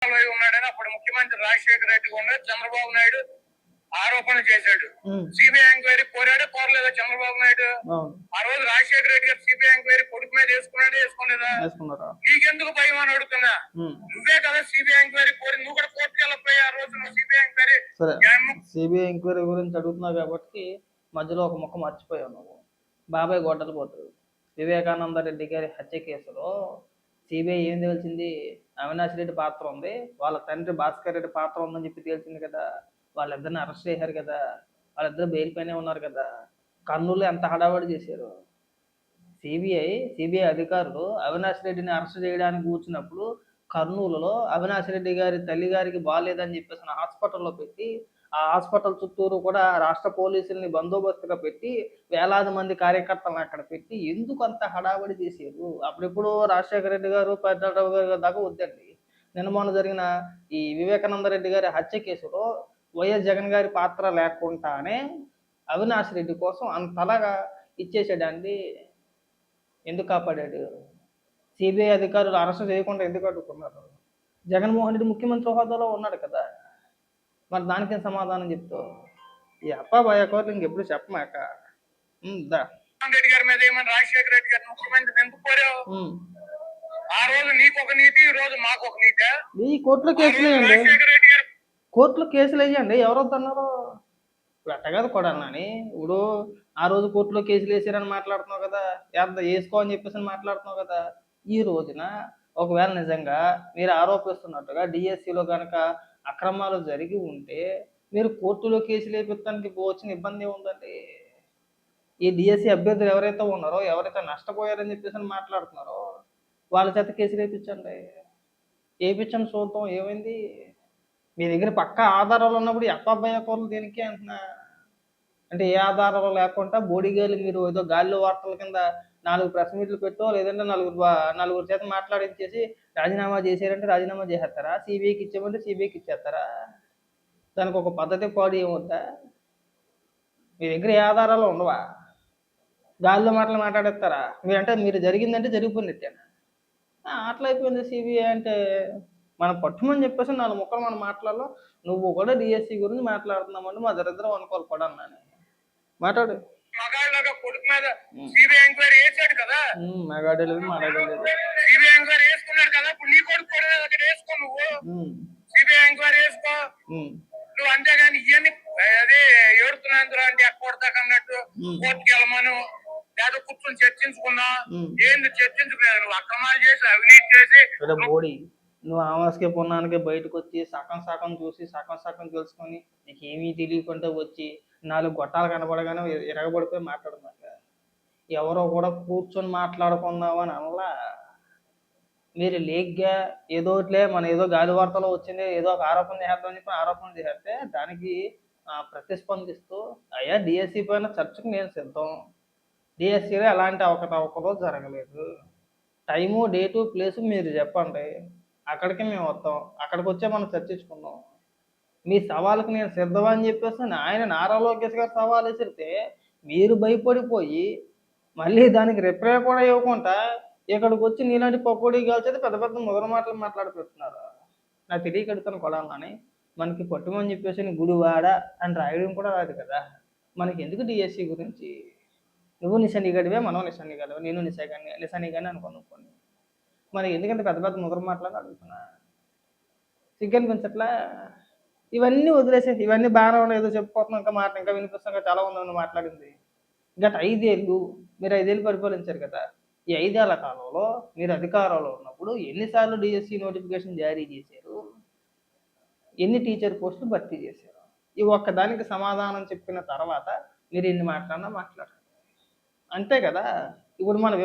ఉన్నాడని అప్పుడు ముఖ్యమంత్రి రాజశేఖర రెడ్డి ఉన్నాడు, చంద్రబాబు నాయుడు ఆరోపణలు చేశాడు. సిబిఐ ఎంక్వైరీ కోరాడు, కోరలేదా చంద్రబాబు నాయుడు? ఆ రోజు రాజశేఖర రెడ్డి గారు సిబిఐ ఎంక్వైరీ కొడుకు మీద వేసుకున్నాడు, వేసుకోలేదా? నీకెందుకు భయం అని అడుగుతున్నా. నువ్వే కదా సిబిఐ ఎంక్వైరీ కోరి, నువ్వు కూడా కోర్టుకు వెళ్ళిపోయి ఆ రోజు సిబిఐ ఎంక్వైరీ. సిబిఐ ఎంక్వైరీ గురించి అడుగుతున్నావు కాబట్టి మధ్యలో ఒక ముక్క మర్చిపోయావు నువ్వు. బాబాయ్ గొడ్డలు పోతాడు. వివేకానంద రెడ్డి గారి హత్య కేసులో సిబిఐ ఏం తెలిసింది? అవినాష్ రెడ్డి పాత్ర ఉంది, వాళ్ళ తండ్రి భాస్కర్ రెడ్డి పాత్ర ఉందని చెప్పి తేల్చింది కదా. వాళ్ళిద్దరిని అరెస్ట్ చేశారు కదా, వాళ్ళిద్దరు బెయిల్ పైనే ఉన్నారు కదా. కర్నూలు ఎంత హడావడి చేశారు. సిబిఐ అధికారులు అవినాష్ రెడ్డిని అరెస్ట్ చేయడానికి కూర్చున్నప్పుడు కర్నూలులో అవినాష్ రెడ్డి గారి తల్లి గారికి బాగాలేదని చెప్పేసి హాస్పిటల్లో పెట్టి, ఆ హాస్పిటల్ చుట్టూరు కూడా రాష్ట్ర పోలీసుల్ని బందోబస్తుగా పెట్టి వేలాది మంది కార్యకర్తలను అక్కడ పెట్టి ఎందుకు అంత హడావడి చేశారు? అప్పుడెప్పుడు రాజశేఖర రెడ్డి గారు పెద్దరావు గారు దాకా వద్దండి. నిన్న మొన్న జరిగిన ఈ వివేకానంద రెడ్డి గారి హత్య కేసులో వైఎస్ జగన్ గారి పాత్ర లేకుండానే అవినాష్ రెడ్డి కోసం అంతలాగా ఇచ్చేసాడండి. ఎందుకు కాపాడాడు? సిబిఐ అధికారులు అరెస్ట్ చేయకుండా ఎందుకు అడ్డుకున్నారు? జగన్మోహన్ రెడ్డి ముఖ్యమంత్రి హోదాలో ఉన్నాడు కదా, మరి దానికేం సమాధానం చెప్తావు? ఈ అప్పాబాయకోరు ఇంకెప్పుడు చెప్పమాక. రెడ్డి గారి మీద ఏమన్నా రాజశేఖర రెడ్డి గారు ముఖ్యమంత్రి ఎందుకు కోరావు? ఆ రోజు నీకు ఒక నీతి, ఈ రోజు మాకు ఒక నీతి. ఈ కోర్టులో కేసులు వేయండి, కోర్టులో కేసులు వేయండి, ఎవరు వద్దన్నారు? ఇప్పుడు అట్టగాదు కూడా అని ఇప్పుడు ఆ రోజు కోర్టులో కేసులు వేసారని మాట్లాడుతున్నావు కదా, వేసుకో అని చెప్పేసి మాట్లాడుతున్నావు కదా. ఈ రోజున ఒకవేళ నిజంగా మీరు ఆరోపిస్తున్నట్టుగా డిఎస్సిలో కనుక అక్రమాలు జరిగి ఉంటే మీరు కోర్టులో కేసులు వేపించడానికి వచ్చిన ఇబ్బంది ఏముందండి? ఈ డిఎస్సి అభ్యర్థులు ఎవరైతే ఉన్నారో, ఎవరైతే నష్టపోయారని చెప్పేసి మాట్లాడుతున్నారో వాళ్ళ చేత కేసులు వేయించండి, వేయించండి, చూద్దాం ఏమైంది. మీ దగ్గర పక్కా ఆధారాలు ఉన్నప్పుడు అప్పాబాయ కోర్లు దేనికి అంటున్నా? అంటే ఏ ఆధారాలు లేకుండా బోడిగాలు మీరు ఏదో గాలిలో వార్తల కింద 4 ప్రెస్ మీట్లు పెట్టో, లేదంటే నలుగురు చేత మాట్లాడించేసి రాజీనామా చేశారంటే రాజీనామా చేసేస్తారా? సిబిఐకి ఇచ్చేమంటే సిబిఐకి ఇచ్చేస్తారా? దానికి ఒక పద్ధతి పాడు ఏమవుతా? మీ దగ్గర ఏ ఆధారాలు ఉండవా? గాలిలో మాట్లాడేస్తారా? మీరు జరిగిందంటే జరిగిపోయినట్టేనా? అట్లా అయిపోయింది సిబిఐ అంటే. మనం పట్టుమని చెప్పేసి 4 ముక్కలు మనం మాట్లాడలో, నువ్వు కూడా డిఎస్సి గురించి మాట్లాడుతున్నామంటే మా దరిద్రం అనుకోవాలి కూడా అన్నాను. మాట్లాడు. కొడుకు మీద సిబిఐ ఎంక్వైరీ వేసాడు కదా, మగాడలేదు మాట్లాడలేదు. సిబిఐ ఎంక్వైరీ వేసుకున్నాడు కదా, ఇప్పుడు నీ కొడుకు కూడా అక్కడ వేసుకో, నువ్వు సిబిఐ ఎంక్వైరీ వేసుకో నువ్వు. అంతేగాని ఇవన్నీ అదే ఏడుతున్నందులో అంటే ఎక్కడ అన్నట్టు కోర్టుకి వెళ్ళమను, లేదా కూర్చొని చర్చించుకున్నా. ఏంది చర్చించుకునేది? నువ్వు అక్రమాలు చేసి, అవినీతి చేసి, నువ్వు ఆవాసకే పుణ్యానికే బయటకు వచ్చి సగం చూసి సగం తెలుసుకొని నీకు ఏమీ తెలియకుండా వచ్చి 4 గొట్టాలు కనబడగానే ఇరగబడిపోయి మాట్లాడుతున్నాక ఎవరో కూడా కూర్చొని మాట్లాడుకుందామని అని అనలా. మీరు లేగ్గా ఏదోట్లే మన ఏదో గాలి వార్తలో వచ్చింది, ఏదో ఒక ఆరోపణ చేద్దామని చెప్పి ఆరోపణ చేస్తే దానికి ప్రతిస్పందిస్తూ అయ్యా డిఎస్సి పైన చర్చకు నేను సిద్ధం, డిఎస్సిలో ఎలాంటి అవకతవకలు జరగలేదు, టైము డేటు ప్లేసు మీరు చెప్పండి, అక్కడికి మేము వస్తాం, అక్కడికి వచ్చే మనం చర్చించుకుందాం, మీ సవాళ్ళకి నేను సిద్ధం అని చెప్పేసి ఆయన నారా లోకేష్ గారు సవాల్ విసిరితే మీరు భయపడిపోయి మళ్ళీ దానికి రిప్లై కూడా ఇవ్వకుండా ఇక్కడికి వచ్చి నీలాంటి పకోడీ కాల్చేది పెద్ద పెద్ద మొదల మాటలు మాట్లాడిపోతున్నారు. నాకు తెలియకడుతాను కొడాలని మనకి పట్టుమని చెప్పేసి గుడివాడ అని రాయడం కూడా రాదు కదా. మనకి ఎందుకు డిఎస్సి గురించి? నువ్వు నిశానిగడివే, మనం నిశానిగడివే, నేను నిశానిగానే అనుకోనుకోండి. మరి ఎందుకంటే పెద్ద పెద్ద ముద్ర మాటలని అడుగుతున్నా? సిగ్గనిపించట్లా? ఇవన్నీ వదిలేసే, ఇవన్నీ బాగానే ఉన్నాయి, ఏదో చెప్పుకోతున్నాం, ఇంకా వినిపిస్తాం, చాలా ఉందని మాట్లాడింది. గత 5 ఏళ్ళు మీరు 5 ఏళ్ళు పరిపాలించారు కదా. ఈ 5 ఏళ్ల కాలంలో మీరు అధికారంలో ఉన్నప్పుడు ఎన్నిసార్లు డిఎస్సి నోటిఫికేషన్ జారీ చేశారు? ఎన్ని టీచర్ పోస్టులు భర్తీ చేశారు? ఈ ఒక్కదానికి సమాధానం చెప్పిన తర్వాత మీరు ఎన్ని మాట్లాడారు అంతే కదా. ఇప్పుడు మనం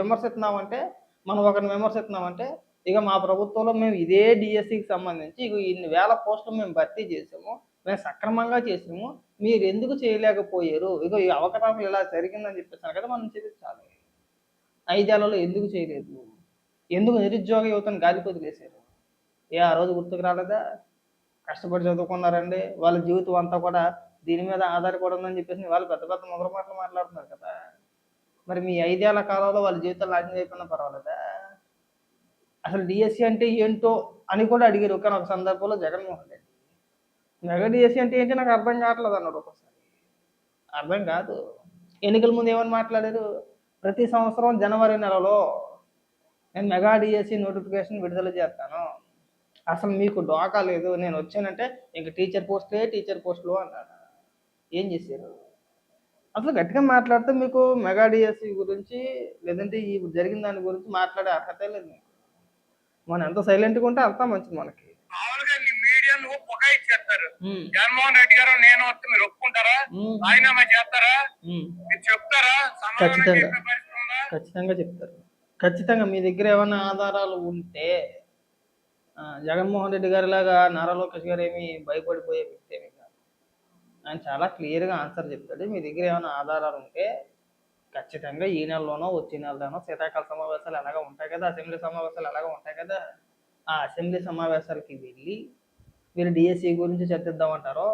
ఒకరిని విమర్శిస్తున్నామంటే ఇక మా ప్రభుత్వంలో మేము ఇదే డిఎస్సికి సంబంధించి ఇన్ని వేల పోస్టులు మేము భర్తీ చేసాము, మేము సక్రమంగా చేసాము, మీరు ఎందుకు చేయలేకపోయారు, ఈ అవకతవకలు ఇలా జరిగిందని చెప్పేసాను కదా మనం చూపించాలి. 5 ఏళ్లలో ఎందుకు చేయలేదు? ఎందుకు నిరుద్యోగ యువతను గాలికి వదిలేశారు? ఆ రోజు గుర్తుకు రాలేదా? కష్టపడి చదువుకున్నారండి, వాళ్ళ జీవితం అంతా కూడా దీని మీద ఆధారపడి ఉందని చెప్పేసి వాళ్ళు పెద్ద పెద్ద మొదల మాటలు మాట్లాడుతున్నారు కదా. మరి మీ 5 ఏళ్ల కాలంలో వాళ్ళ జీవితాలు నాశనం అయిపోయినా పర్వాలేదా? అసలు డిఎస్సి అంటే ఏంటో అని కూడా అడిగారు కానీ ఒక సందర్భంలో జగన్మోహన్ రెడ్డి. మెగా డిఎస్సి అంటే ఏంటి నాకు అర్థం కావట్లేదు అన్నాడు ఒకసారి. అర్థం కాదు. ఎన్నికల ముందు ఏమని మాట్లాడారు? ప్రతి సంవత్సరం జనవరి నెలలో నేను మెగా డిఎస్సి నోటిఫికేషన్ విడుదల చేస్తాను. అసలు మీకు డోకా లేదు, నేను వచ్చానంటే ఇంక టీచర్ పోస్టులు అన్నాడు. ఏం చేశారు? అసలు గట్టిగా మాట్లాడితే మీకు మెగా డిఎస్సి గురించి లేదంటే ఈ జరిగిన దాని గురించి మాట్లాడే అర్హత లేదు మీకు. మనం ఎంత సైలెంట్గా ఉంటే అంతా మంచిది మనకి. మామూలుగా నీ మీడియా నువ్వు పొగాయిచ్చేస్తారు. జగన్మోహన్ రెడ్డి గారు నేను వస్తే మీరు ఒప్పుకుంటారా? రాజీనామా చేస్తారా? మీరు చెప్తారా? ఖచ్చితంగా చెప్తారు. ఖచ్చితంగా మీ దగ్గర ఏమైనా ఆధారాలు ఉంటే జగన్మోహన్ రెడ్డి గారి లాగా నారా లోకేష్ గారు ఏమి భయపడిపోయే వ్యక్తి ఏమి కాదు. ఆయన చాలా క్లియర్గా ఆన్సర్ చెప్తాడు. మీ దగ్గర ఏమైనా ఆధారాలు ఉంటే ఖచ్చితంగా ఈ నెలలోనో వచ్చే నెలలోనో శీతాకాల సమావేశాలు ఎలాగ ఉంటాయి కదా, అసెంబ్లీ సమావేశాలు ఎలాగ ఉంటాయి కదా, ఆ అసెంబ్లీ సమావేశాలకి వెళ్ళి మీరు డిఎస్సి గురించి చర్చిద్దామంటారో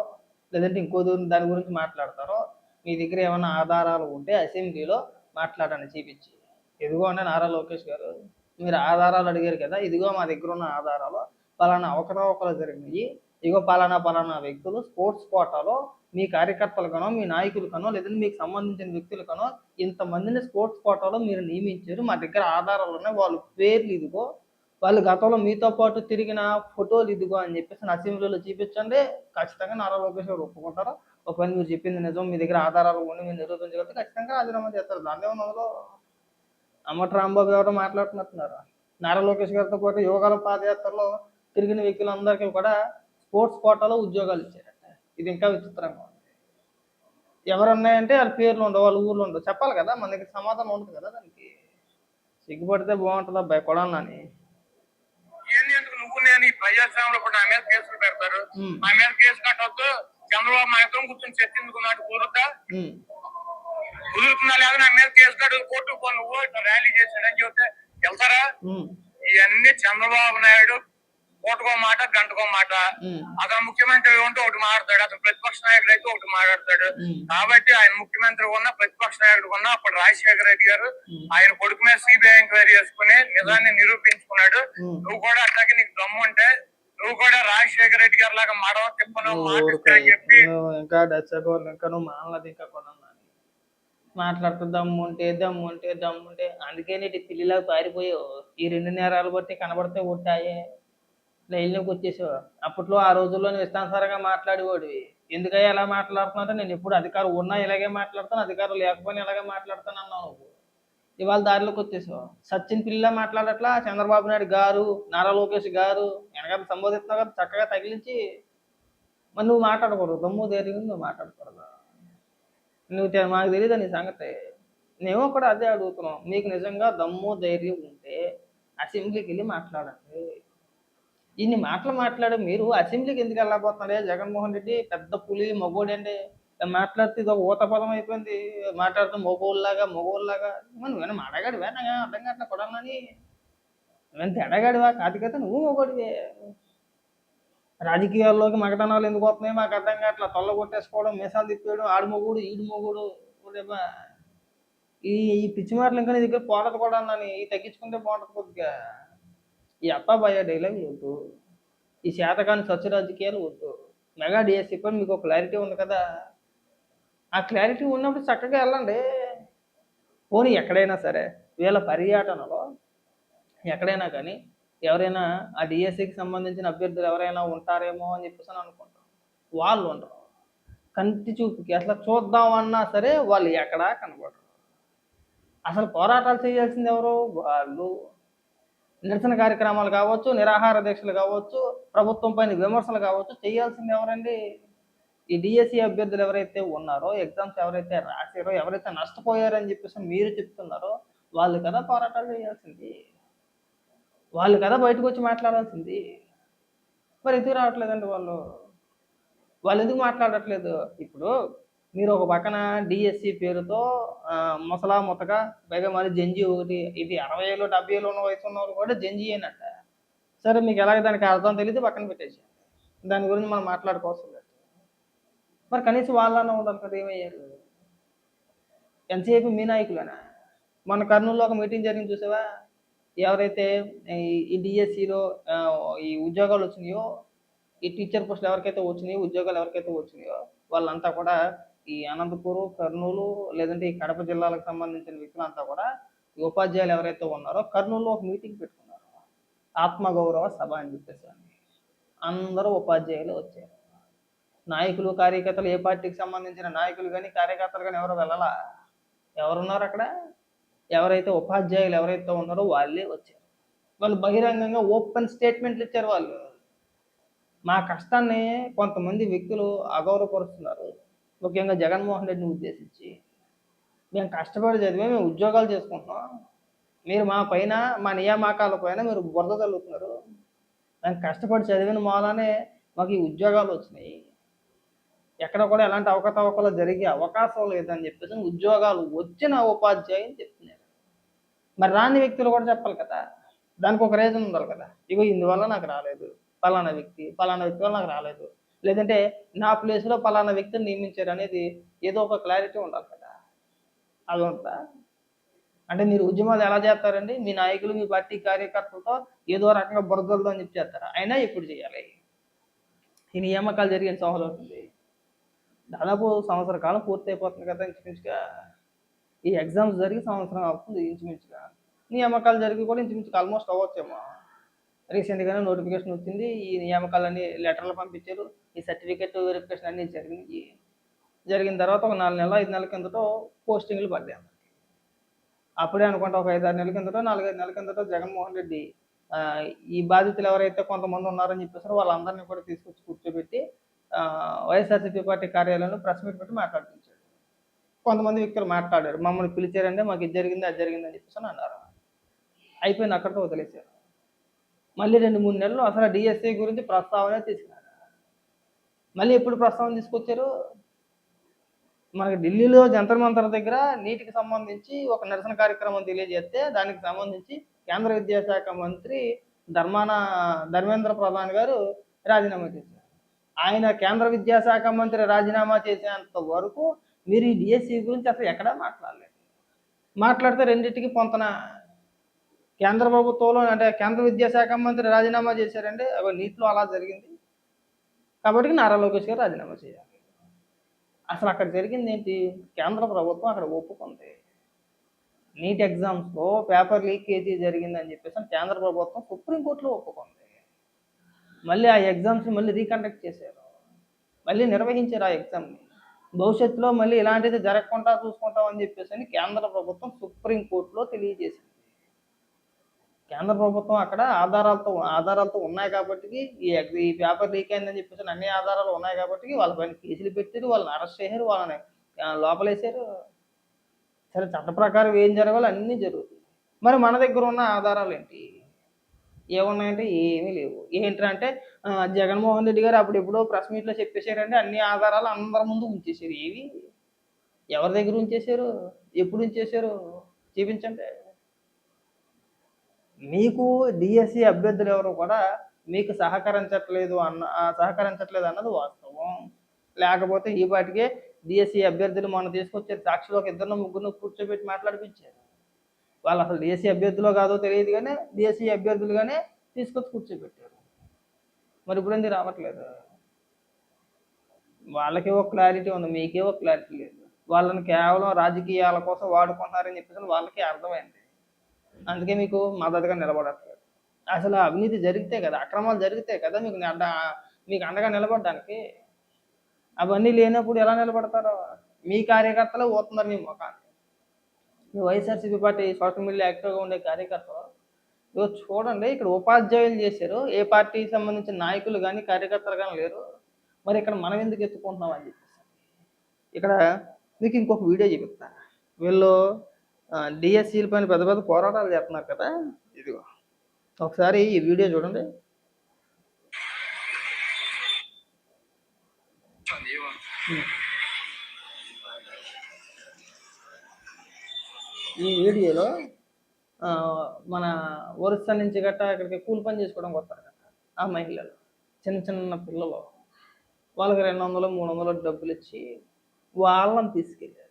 లేదంటే ఇంకో దాని గురించి మాట్లాడతారో మీ దగ్గర ఏమైనా ఆధారాలు ఉంటే అసెంబ్లీలో మాట్లాడండి చూపించి. ఇదిగో అంటే నారా లోకేష్ గారు మీరు ఆధారాలు అడిగారు కదా, ఇదిగో మా దగ్గర ఉన్న ఆధారాలు పలానా అవకతవకలు జరిగినాయి, ఇగో పలానా వ్యక్తులు స్పోర్ట్స్ కోటాలో మీ కార్యకర్తలకనో మీ నాయకులకనో లేదంటే మీకు సంబంధించిన వ్యక్తులకనో ఇంతమందిని స్పోర్ట్స్ కోటాలో మీరు నియమించారు, మా దగ్గర ఆధారాలు ఉన్నాయి, వాళ్ళ పేర్లు ఇదిగో, వాళ్ళు గతంలో మీతో పాటు తిరిగిన ఫోటోలు ఇదిగో అని చెప్పేసి అసెంబ్లీలో చూపించండి. ఖచ్చితంగా నారా లోకేష్ గారు ఒప్పుకుంటారు. ఒకవేళ మీరు చెప్పింది నిజం, మీ దగ్గర ఆధారాలు ఉండి మీరు నిరూపించగలిగితే ఖచ్చితంగా రాజీనామా చేస్తారు. దాన్ని ఏమన్నా అమ్మటి రాంబాబు ఎవరో మాట్లాడుతున్నారు. నారా లోకేష్ గారితో పాటు యోగాల పాదయాత్రలో తిరిగిన వ్యక్తులందరికీ కూడా స్పోర్ట్స్ కోటాలో ఉద్యోగాలు ఇచ్చారట. ఇది ఇంకా విచిత్రంగా ఉంది. ఎవరున్నాయంటే వాళ్ళ పేర్లు ఉండవు, వాళ్ళ ఊర్లు ఉండవు. చెప్పాలి కదా, మన దగ్గర సమాధానం ఉంటుంది కదా. దానికి సిగ్గుపడితే బాగుంటుంది అబ్బాయి కొడాలని. నువ్వు నేను ఈ ప్రజాస్వామ్యంలో కూడా నా మీద కేసులు పెడతారు. నా మీద కేసు కట్టొద్దు, చంద్రబాబు మా ఇద్దరం కూర్చొని చర్చించుకున్నట్టు కుదురుతా కుదురుతున్నా లేదా నా మీద కేసు కట్టు కోర్టు పో, నువ్వు ర్యాలీ చేశాడని చెబితే వెళ్తారా? ఇవన్నీ చంద్రబాబు నాయుడు పూటకో మాట గంటకో మాట. అతను ముఖ్యమంత్రి ఉంటే ఒకటి మాట్లాడతాడు, అతను ప్రతిపక్ష నాయకుడు అయితే ఒకటి మాట్లాడతాడు. కాబట్టి ఆయన ముఖ్యమంత్రి ఉన్నా ప్రతిపక్ష నాయకుడు ఉన్నా అప్పుడు రాజశేఖర రెడ్డి గారు ఆయన కొడుకు మీద సిబిఐ ఎంక్వైరీ చేసుకుని నిజాన్ని నిరూపించుకున్నాడు. నువ్వు కూడా అట్లాగే నీకు దమ్ము ఉంటే నువ్వు కూడా రాజశేఖర రెడ్డి గారి లాగా మడవ తిప్పను చెప్పి ఇంకా నువ్వు మానలేదు ఇంకా కొన్నాను మాట్లాడుతూ దమ్ముంటే అందుకే నీటి పిల్లిలాగా పారిపోయావు. ఈ 2 నేరాలు బట్టి కనబడితే ఉంటాయే లైన్లోకి వచ్చేసావు. అప్పట్లో ఆ రోజుల్లో నువ్వు ఇష్టానుసారంగా మాట్లాడేవాడివి. ఎందుకయ్యా ఎలా మాట్లాడుతున్నావు? నేను ఎప్పుడు అధికారం ఉన్నా ఇలాగే మాట్లాడతాను, అధికారం లేకపోయినా ఇలాగే మాట్లాడతాను అన్నావు నువ్వు. ఇవాళ దారిలోకి వచ్చేసావు. సచిన్ పిల్ల మాట్లాడట్లా, చంద్రబాబు నాయుడు గారు, నారా లోకేష్ గారు వెనకాల సంబోధిస్తున్నావు కదా, చక్కగా తగిలించి. మరి నువ్వు మాట్లాడకూడదు, దమ్ము ధైర్యం నువ్వు మాట్లాడకూడదు. మాకు తెలియదు నీ సంగతి. మేము కూడా అదే అడుగుతున్నాం. మీకు నిజంగా దమ్ము ధైర్యం ఉంటే అసెంబ్లీకి వెళ్ళి మాట్లాడండి. ఇన్ని మాటలు మాట్లాడే మీరు అసెంబ్లీకి ఎందుకు వెళ్ళకపోతున్నాడే? జగన్మోహన్ రెడ్డి పెద్ద పులి మగోడండి, మాట్లాడితే ఇది ఒక ఊత పదం అయిపోయింది. మాట్లాడితే మగోళ్ళలాగా నువ్వేనా మాడగాడివా? నాకు అర్థం కావట్లే కొడాలని. నువ్వేంత ఎడగాడివా? కాదు కదా, నువ్వు మగోడివే. రాజకీయాల్లోకి మగతనాలు ఎందుకు వస్తున్నాయి మాకు అర్థం కావట్లా. తొల్ల కొట్టేసుకోవడం, మీసాలు తిప్పేయడం, ఆడు మొగుడు ఈడు మొగుడు. ఈ పిచ్చి మాటలు ఇంకా నీ దగ్గర పోలదు కూడా అన్నాను. ఈ తగ్గించుకుంటే బాగుంటుంది కొద్దిగా. ఈ అత్తాబాయ డైలాగ్ వద్దు, ఈ శాతకాని స్వచ్ఛ రాజకీయాలు వద్దు. మెగా డిఎస్సి పని మీకు ఒక క్లారిటీ ఉంది కదా, ఆ క్లారిటీ ఉన్నప్పుడు చక్కగా వెళ్ళండి. పోనీ ఎక్కడైనా సరే వీళ్ళ పర్యటనలో ఎక్కడైనా కానీ ఎవరైనా ఆ డిఎస్సికి సంబంధించిన అభ్యర్థులు ఎవరైనా ఉంటారేమో అని చెప్పేసి అనుకుంటాం. వాళ్ళు ఉండరు. కంటి చూపుకి అసలు చూద్దామన్నా సరే వాళ్ళు ఎక్కడా కనబడరు. అసలు పోరాటాలు చేయాల్సింది ఎవరు? వాళ్ళు. నిరసన కార్యక్రమాలు కావచ్చు, నిరాహార దీక్షలు కావచ్చు, ప్రభుత్వం పైన విమర్శలు కావచ్చు, చేయాల్సింది ఎవరండి? ఈ డిఎస్సి అభ్యర్థులు ఎవరైతే ఉన్నారో, ఎగ్జామ్స్ ఎవరైతే రాసారో, ఎవరైతే నష్టపోయారని చెప్పేసి మీరు చెప్తున్నారో వాళ్ళు కదా పోరాటాలు చేయాల్సింది. వాళ్ళు కదా బయటకు వచ్చి మాట్లాడాల్సింది. మరి ఎందుకు రావట్లేదండి వాళ్ళు ఎందుకు మాట్లాడట్లేదు? ఇప్పుడు మీరు ఒక పక్కన డిఎస్సి పేరుతో ముతగా పైగా మరి జంజీ ఒకటి, ఇది 60 ఏళ్ళు 70 ఏళ్ళు ఉన్న వయసు ఉన్న వాళ్ళు కూడా జంజీ అయినట్ట. సరే మీకు ఎలాగ దానికి అర్థం తెలియదు, పక్కన పెట్టేసి దాని గురించి మనం మాట్లాడుకోవచ్చు. మరి కనీసం వాళ్ళన్నా ఉండాలి కదా, ఏమయ్యారు? ఎంతసేపు మీ నాయకులేనా? మన కర్నూలులో ఒక మీటింగ్ జరిగింది చూసావా? ఎవరైతే ఈ డిఎస్సిలో ఈ ఉద్యోగాలు వచ్చినాయో, ఈ టీచర్ పోస్టులు ఎవరికైతే వచ్చినాయో, ఉద్యోగాలు ఎవరికైతే వచ్చినాయో వాళ్ళంతా కూడా ఈ అనంతపురం, కర్నూలు లేదంటే ఈ కడప జిల్లాలకు సంబంధించిన వ్యక్తులంతా కూడా ఈ ఉపాధ్యాయులు ఎవరైతే ఉన్నారో కర్నూలులో ఒక మీటింగ్ పెట్టుకున్నారు. ఆత్మగౌరవ సభ అని చెప్పేసి అందరూ ఉపాధ్యాయులు వచ్చారు. నాయకులు, కార్యకర్తలు, ఏ పార్టీకి సంబంధించిన నాయకులు కానీ కార్యకర్తలు కానీ ఎవరు వెళ్ళాలా. ఎవరున్నారు అక్కడ? ఎవరైతే ఉపాధ్యాయులు ఎవరైతే ఉన్నారో వాళ్ళే వచ్చారు. వాళ్ళు బహిరంగంగా ఓపెన్ స్టేట్మెంట్లు ఇచ్చారు. వాళ్ళు మా కష్టాన్ని కొంతమంది వ్యక్తులు అగౌరవపరుస్తున్నారు, ముఖ్యంగా జగన్మోహన్ రెడ్డిని ఉద్దేశించి. మేము కష్టపడి చదివే మేము ఉద్యోగాలు చేసుకుంటున్నాం, మీరు మా పైన మా నియామకాల పైన మీరు బురద చల్లుతున్నారు. మేము కష్టపడి చదివిన మూలానే మాకు ఈ ఉద్యోగాలు వచ్చినాయి, ఎక్కడ కూడా ఎలాంటి అవకతవకలు జరిగే అవకాశం లేదని చెప్పేసి ఉద్యోగాలు వచ్చిన ఉపాధ్యాయుని చెప్తున్నారు. మరి రాని వ్యక్తులు కూడా చెప్పాలి కదా, దానికి ఒక రీజన్ ఉండాలి కదా. ఇగో ఇందువల్ల నాకు రాలేదు, పలానా వ్యక్తి వల్ల నాకు రాలేదు, లేదంటే నా ప్లేస్లో పలానా వ్యక్తిని నియమించారు అనేది ఏదో ఒక క్లారిటీ ఉండాలి కదా. అది ఉంటుందా? అంటే మీరు ఉద్యమాలు ఎలా చేస్తారండి? మీ నాయకులు, మీ పార్టీ కార్యకర్తలతో ఏదో రకంగా బురదలతో అని చెప్పి చేస్తారా? అయినా ఎప్పుడు చేయాలి? ఈ నియామకాలు జరిగిన సంవత్సరం అవుతుంది, దాదాపు సంవత్సర కాలం పూర్తి అయిపోతుంది కదా ఇంచుమించుగా. ఈ ఎగ్జామ్స్ జరిగి సంవత్సరం అవుతుంది ఇంచుమించుగా. నియామకాలు జరిగి కూడా ఇంచుమించుగా ఆల్మోస్ట్ అవ్వచ్చేమో. రీసెంట్గానే నోటిఫికేషన్ వచ్చింది, ఈ నియామకాలన్నీ లెటర్లు పంపించారు, ఈ సర్టిఫికెట్ వెరిఫికేషన్ అన్నీ జరిగింది. జరిగిన తర్వాత ఒక 4 నెలలు 5 నెలల కిందటో పోస్టింగ్లు పడ్డాయి. అప్పుడే అనుకుంటా ఒక 5-6 నెలల కిందటో 4-5 నెలల కిందటో జగన్మోహన్ రెడ్డి ఈ బాధితులు ఎవరైతే కొంతమంది ఉన్నారని చెప్పేసి వాళ్ళందరినీ కూడా తీసుకొచ్చి కూర్చోబెట్టి వైఎస్ఆర్సీపీ పార్టీ కార్యాలయంలో ప్రెస్ మీట్ పెట్టి మాట్లాడించాడు. కొంతమంది వ్యక్తులు మాట్లాడారు, మమ్మల్ని పిలిచారంటే మాకు ఇది జరిగింది అది జరిగింది అని చెప్పేసి అన్నారు. అయిపోయింది, అక్కడితో వదిలేశారు. మళ్ళీ 2-3 నెలలు అసలు డిఎస్సి గురించి ప్రస్తావన తీసుకున్నారు. మళ్ళీ ఎప్పుడు ప్రస్తావన తీసుకొచ్చారు? మనకి ఢిల్లీలో జంతర్ మంతర్ దగ్గర నీటికి సంబంధించి ఒక నిరసన కార్యక్రమం తెలియజేస్తే దానికి సంబంధించి కేంద్ర విద్యాశాఖ మంత్రి ధర్మేంద్ర ప్రధాన్ గారు రాజీనామా చేశారు. ఆయన కేంద్ర విద్యాశాఖ మంత్రి రాజీనామా చేసేంత వరకు మీరు ఈ డిఎస్సి గురించి అసలు ఎక్కడా మాట్లాడలేదు. మాట్లాడితే రెండింటికి పొంతన. కేంద్ర ప్రభుత్వంలో అంటే కేంద్ర విద్యాశాఖ మంత్రి రాజీనామా చేశారంటే నీటిలో అలా జరిగింది కాబట్టి నారా లోకేష్ గారు రాజీనామా చేయాలి. అసలు అక్కడ జరిగింది ఏంటి? కేంద్ర ప్రభుత్వం అక్కడ ఒప్పుకుంది. నీట్ ఎగ్జామ్స్లో పేపర్ లీకేజీ జరిగిందని చెప్పేసి కేంద్ర ప్రభుత్వం సుప్రీంకోర్టులో ఒప్పుకుంది. మళ్ళీ ఆ ఎగ్జామ్స్ మళ్ళీ రీకండక్ట్ చేశారు, మళ్ళీ నిర్వహించారు ఆ ఎగ్జామ్ని. భవిష్యత్తులో మళ్ళీ ఇలాంటిది జరగకుండా చూసుకుంటామని చెప్పేసి కేంద్ర ప్రభుత్వం సుప్రీంకోర్టులో తెలియజేసింది. కేంద్ర ప్రభుత్వం అక్కడ ఆధారాలతో ఉన్నాయి కాబట్టి ఈ పేపర్ లీక్ అయిందని చెప్పేసి అన్ని ఆధారాలు ఉన్నాయి కాబట్టి వాళ్ళపైన కేసులు పెట్టారు, వాళ్ళని అరెస్ట్ చేశారు, వాళ్ళని లోపలేశారు. సరే, చట్ట ప్రకారం ఏం జరగాలో అన్నీ జరుగుతుంది. మరి మన దగ్గర ఉన్న ఆధారాలు ఏంటి? ఏమున్నాయంటే ఏమీ లేవు. ఏంటంటే జగన్మోహన్ రెడ్డి గారు అప్పుడు ఎప్పుడో ప్రెస్ మీట్లో చెప్పేశారంటే అన్ని ఆధారాలు అందరి ముందు ఉంచేశారు. ఏవి ఎవరి దగ్గర ఉంచేశారు? ఎప్పుడు ఉంచేశారు? చూపించండి. మీకు డిఎస్సి అభ్యర్థులు ఎవరు కూడా మీకు సహకరించట్లేదు అన్నది వాస్తవం. లేకపోతే ఈ పాటికే డిఎస్సి అభ్యర్థులు మనం తీసుకొచ్చే సాక్షిలో ఒక 2-3 కూర్చోబెట్టి మాట్లాడిపించారు. వాళ్ళు అసలు డిఎస్సి అభ్యర్థులో కాదో తెలియదు కానీ డిఎస్సి అభ్యర్థులుగానే తీసుకొచ్చి కూర్చోబెట్టారు. మరి ఇప్పుడు ఎందుకు రావట్లేదు? వాళ్ళకేవో క్లారిటీ ఉంది, మీకేవో క్లారిటీ లేదు. వాళ్ళని కేవలం రాజకీయాల కోసం వాడుకుంటున్నారని చెప్పేసి వాళ్ళకి అర్థమైంది. అందుకే మీకు మద్దతుగా నిలబడట్లేదు. అసలు అవినీతి జరిగితే కదా, అక్రమాలు జరిగితే కదా మీకు అండగా నిలబడడానికి. అవన్నీ లేనప్పుడు ఎలా నిలబడతారో? మీ కార్యకర్తలు పోతున్నారు మీ ముఖాన్ని. మీ వైఎస్ఆర్సీపీ పార్టీ సోషల్ మీడియా యాక్టివ్గా ఉండే కార్యకర్తలు చూడండి, ఇక్కడ ఉపాధ్యాయులు చేశారు, ఏ పార్టీకి సంబంధించిన నాయకులు కానీ కార్యకర్తలు కానీ లేరు. మరి ఇక్కడ మనం ఎందుకు ఎత్తుకుంటున్నాం అని చెప్పేసి ఇక్కడ మీకు ఇంకొక వీడియో చూపిస్తాను. వీళ్ళు డిఎస్సీల పైన పెద్ద పెద్ద పోరాటాలు చేస్తున్నారు కదా, ఇదిగో ఒకసారి ఈ వీడియో చూడండి. ఈ వీడియోలో మన ఒరిస్సా నుంచి గట్టా ఇక్కడికి కూలి పని చేసుకోవడం వస్తారు కదా ఆ మహిళలు, చిన్న పిల్లలు, వాళ్ళకి 200-300 డబ్బులు ఇచ్చి వాళ్ళని తీసుకెళ్ళారు.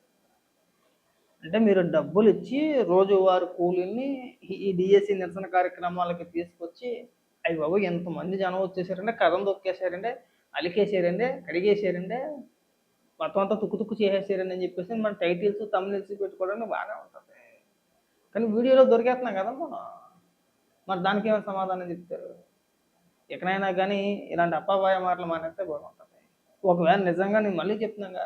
అంటే మీరు డబ్బులు ఇచ్చి రోజువారి కూలీని ఈ డిఎస్సి నిరసన కార్యక్రమాలకి తీసుకొచ్చి అయ్యి బాబు ఎంతమంది జనం వచ్చేసారంటే కథం తొక్కేశారంటే అలికేసారండి కడిగేసారండి మొత్తం అంతా తుక్కు తుక్కు చేసేసారండి అని చెప్పేసి మన టైటిల్స్ తమిళస్ పెట్టుకోవడానికి బాగానే ఉంటుంది. కానీ వీడియోలో దొరికేస్తున్నాం కదా మనం, మరి దానికి ఏమైనా సమాధానం చెప్తారు? ఎక్కడైనా కానీ ఇలాంటి అప్పాబాయ మాటలు మానేస్తే బాగుంటుంది. ఒకవేళ నిజంగా నేను మళ్ళీ చెప్తున్నాగా